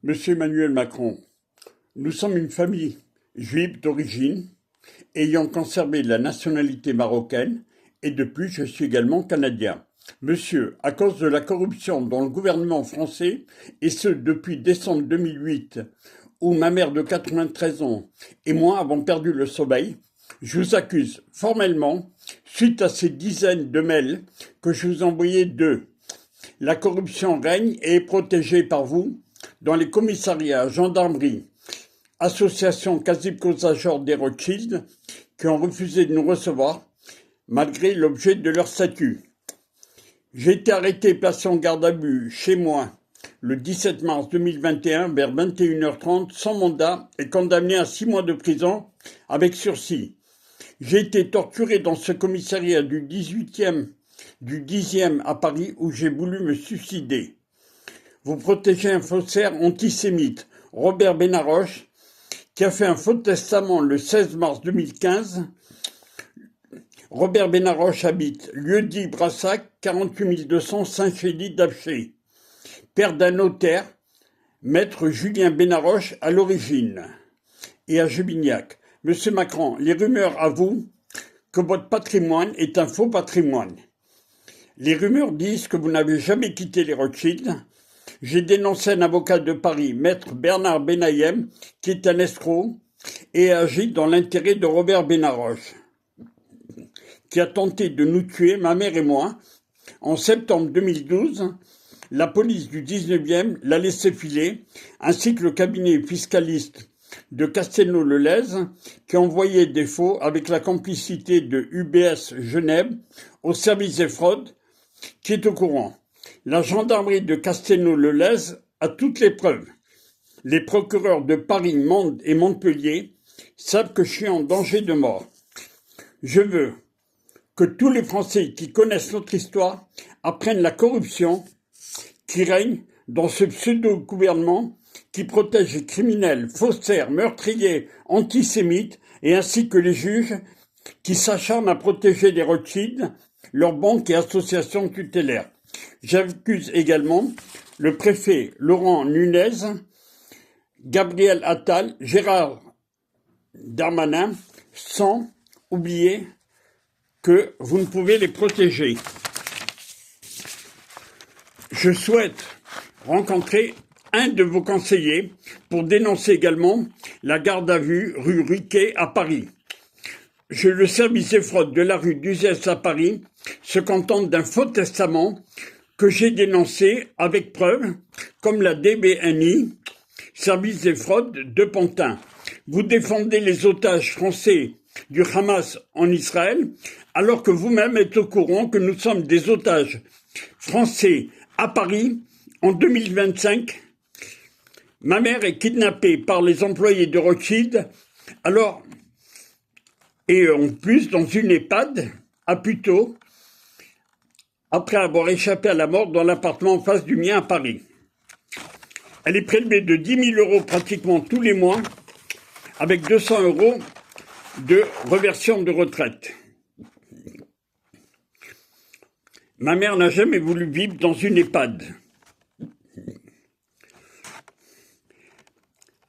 Monsieur Emmanuel Macron, nous sommes une famille juive d'origine, ayant conservé la nationalité marocaine, et de plus je suis également canadien. Monsieur, à cause de la corruption dans le gouvernement français, et ce depuis décembre 2008, où ma mère de 93 ans et moi avons perdu le sommeil, je vous accuse formellement, suite à ces dizaines de mails que je vous envoyais d'eux. La corruption règne et est protégée par vous dans les commissariats, gendarmerie, associations quasi-causageurs des Rothschild qui ont refusé de nous recevoir malgré l'objet de leur statut. J'ai été arrêté et placé en garde à vue chez moi le 17 mars 2021 vers 21h30 sans mandat et condamné à 6 mois de prison avec sursis. J'ai été torturé dans ce commissariat du 10e à Paris où j'ai voulu me suicider. Vous protégez un faussaire antisémite, Robert Benaroche, qui a fait un faux testament le 16 mars 2015. Robert Benaroche habite lieu-dit Brassac, 48 200 Saint-Chély-d'Apcher. Père d'un notaire, maître Julien Benaroche à l'origine, et à Jubignac. Monsieur Macron, les rumeurs avouent que votre patrimoine est un faux patrimoine. Les rumeurs disent que vous n'avez jamais quitté les Rothschild. J'ai dénoncé un avocat de Paris, maître Bernard Benayem, qui est un escroc et agit dans l'intérêt de Robert Benaroche, qui a tenté de nous tuer, ma mère et moi. En septembre 2012, la police du 19e l'a laissé filer, ainsi que le cabinet fiscaliste de Castelnau-le-Lez, qui envoyait des faux avec la complicité de UBS Genève au service des fraudes, qui est au courant. La gendarmerie de Castelnau-le-Lez a toutes les preuves. Les procureurs de Paris, Mende et Montpellier savent que je suis en danger de mort. Je veux que tous les Français qui connaissent notre histoire apprennent la corruption qui règne dans ce pseudo-gouvernement qui protège les criminels, faussaires, meurtriers, antisémites et ainsi que les juges qui s'acharnent à protéger les Rothschild, leurs banques et associations tutélaires. J'accuse également le préfet Laurent Nunez, Gabriel Attal, Gérard Darmanin, sans oublier que vous ne pouvez les protéger. Je souhaite rencontrer un de vos conseillers pour dénoncer également la garde à vue rue Riquet à Paris. Le service des fraudes de la rue d'Uzès à Paris se contente d'un faux testament que j'ai dénoncé avec preuve, comme la DBNI, service des fraudes de Pantin. Vous défendez les otages français du Hamas en Israël, alors que vous-même êtes au courant que nous sommes des otages français à Paris en 2025. Ma mère est kidnappée par les employés de Rothschild, et en plus dans une EHPAD à Puteaux, après avoir échappé à la mort dans l'appartement en face du mien à Paris. Elle est prélevée de 10 000 € pratiquement tous les mois, avec 200 € de reversion de retraite. Ma mère n'a jamais voulu vivre dans une EHPAD.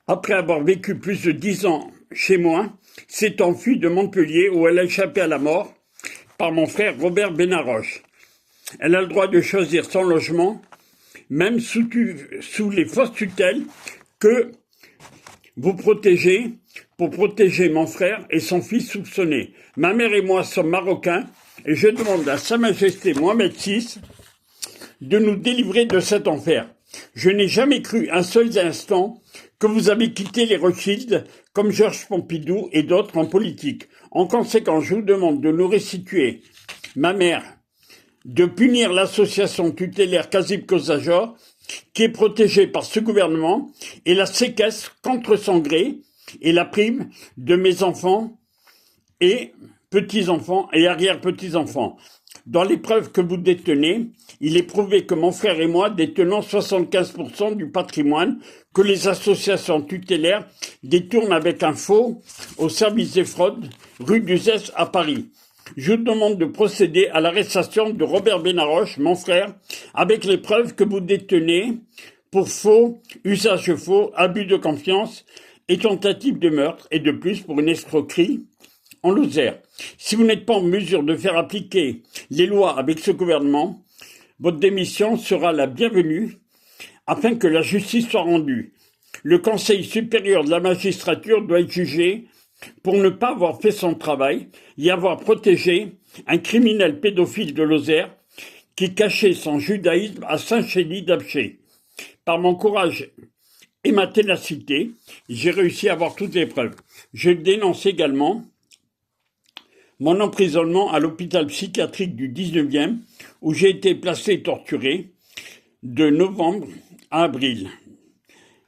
Après avoir vécu plus de 10 ans chez moi, s'est enfuie de Montpellier où elle a échappé à la mort par mon frère Robert Benaroche. Elle a le droit de choisir son logement, même sous les fausses tutelles que vous protégez pour protéger mon frère et son fils soupçonné. Ma mère et moi sommes marocains et je demande à Sa Majesté Mohamed VI de nous délivrer de cet enfer. Je n'ai jamais cru un seul instant que vous avez quitté les Rothschild comme Georges Pompidou et d'autres en politique. En conséquence, je vous demande de nous restituer ma mère, de punir l'association tutélaire Kazib Kozajor, qui est protégée par ce gouvernement, et la séquestre contre son gré, et la prime de mes enfants et petits-enfants et arrière-petits-enfants. Dans les preuves que vous détenez, il est prouvé que mon frère et moi détenons 75% du patrimoine que les associations tutélaires détournent avec un faux au service des fraudes, rue d'Uzès à Paris. Je vous demande de procéder à l'arrestation de Robert Benaroche, mon frère, avec les preuves que vous détenez pour faux, usage faux, abus de confiance et tentative de meurtre, et de plus pour une escroquerie en Lozère. Si vous n'êtes pas en mesure de faire appliquer les lois avec ce gouvernement, votre démission sera la bienvenue afin que la justice soit rendue. Le Conseil supérieur de la magistrature doit être jugé pour ne pas avoir fait son travail et avoir protégé un criminel pédophile de Lozère qui cachait son judaïsme à Saint-Chély-d'Apcher. Par mon courage et ma ténacité, j'ai réussi à avoir toutes les preuves. Je dénonce également mon emprisonnement à l'hôpital psychiatrique du 19e, où j'ai été placé et torturé de novembre à avril.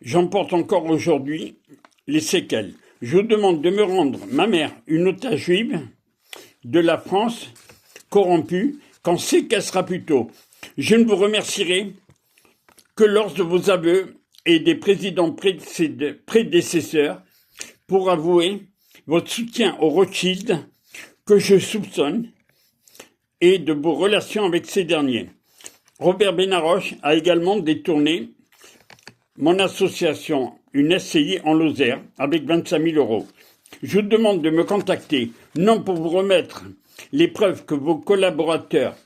J'en porte encore aujourd'hui les séquelles. Je vous demande de me rendre, ma mère, une otage juive de la France corrompue, qu'on séquestrera plus tôt. Je ne vous remercierai que lors de vos aveux et des présidents prédécesseurs pour avouer votre soutien aux Rothschild que je soupçonne et de vos relations avec ces derniers. Robert Benaroche a également détourné mon association, une SCI en Lozère, avec 25 000 euros. Je vous demande de me contacter, non pour vous remettre les preuves que vos collaborateurs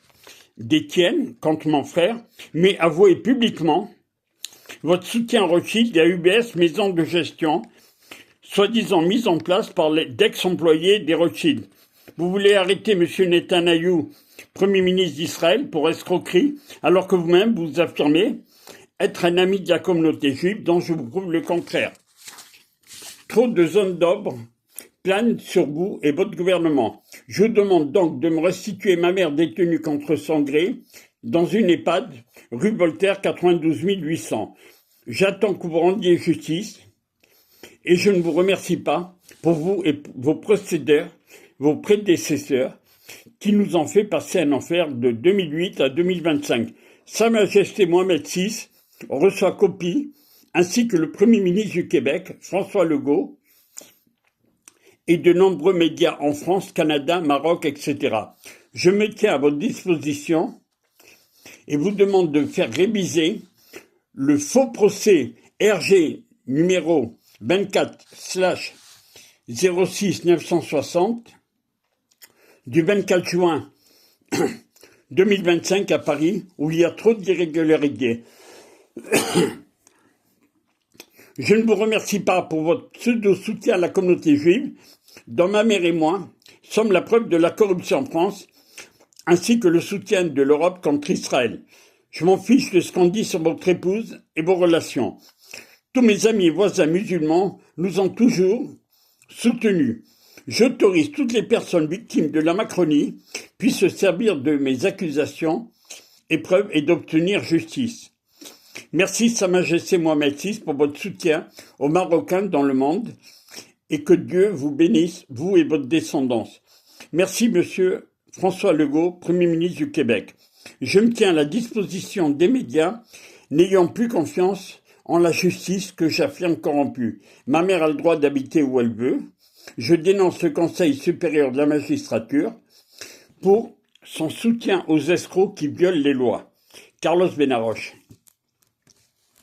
détiennent contre mon frère, mais avouer publiquement votre soutien à Rothschild et à UBS, maison de gestion, soi-disant mise en place par les d'ex-employés des Rothschild. Vous voulez arrêter M. Netanyahou, Premier ministre d'Israël, pour escroquerie, alors que vous-même vous affirmez être un ami de la communauté juive dont je vous prouve le contraire. Trop de zones d'ombre planent sur vous et votre gouvernement. Je vous demande donc de me restituer ma mère détenue contre son gré dans une EHPAD, rue Voltaire, 92 800. J'attends que vous rendiez justice et je ne vous remercie pas pour vous et vos procédeurs, vos prédécesseurs, qui nous ont fait passer un enfer de 2008 à 2025. Sa Majesté Mohamed VI reçoit copie, ainsi que le Premier ministre du Québec, François Legault, et de nombreux médias en France, Canada, Maroc, etc. Je me tiens à votre disposition et vous demande de faire réviser le faux procès RG numéro 24/06-960 du 24 juin 2025 à Paris, où il y a trop d'irrégularités. Je ne vous remercie pas pour votre pseudo-soutien à la communauté juive, dont ma mère et moi sommes la preuve de la corruption en France, ainsi que le soutien de l'Europe contre Israël. Je m'en fiche de ce qu'on dit sur votre épouse et vos relations. Tous mes amis et voisins musulmans nous ont toujours soutenus. J'autorise toutes les personnes victimes de la Macronie puissent se servir de mes accusations et preuves et d'obtenir justice. Merci Sa Majesté Mohamed VI pour votre soutien aux Marocains dans le monde et que Dieu vous bénisse, vous et votre descendance. Merci Monsieur François Legault, Premier ministre du Québec. Je me tiens à la disposition des médias n'ayant plus confiance en la justice que j'affirme corrompue. Ma mère a le droit d'habiter où elle veut. Je dénonce le Conseil supérieur de la magistrature pour son soutien aux escrocs qui violent les lois. Carlos Benaroche.